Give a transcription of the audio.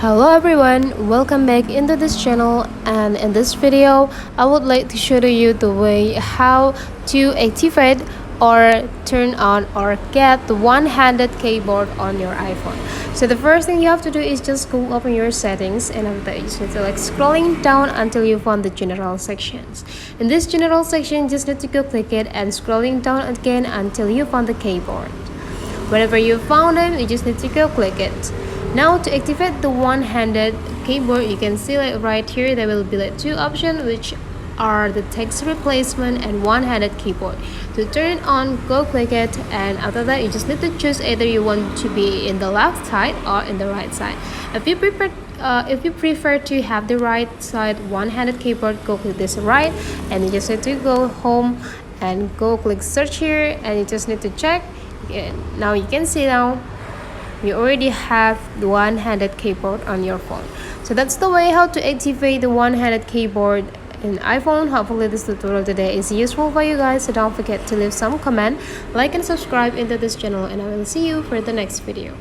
Hello everyone, welcome back into this channel, and in this video I would like to show you the way how to activate or turn on or get the one-handed keyboard on your iPhone. So the first thing you have to do is just go open your settings, and after that you just need to scrolling down until you find the general sections. In this general section, just need to go click it and scrolling down again until you find the keyboard. Whenever you found it, you just need to go click it. Now to activate the one-handed keyboard, you can see right here there will be two options, which are the text replacement and one-handed keyboard. To turn it on, go click it, and after that you just need to choose either you want to be in the left side or in the right side. If you prefer to have the right side one-handed keyboard, go click this right, and you just need to go home and go click search here, and you just need to check. Now you can see now you already have the one-handed keyboard on your phone. So that's the way how to activate the one-handed keyboard in iPhone. Hopefully this tutorial today is useful for you guys, so don't forget to leave some comment, like and subscribe into this channel, and I will see you for the next video.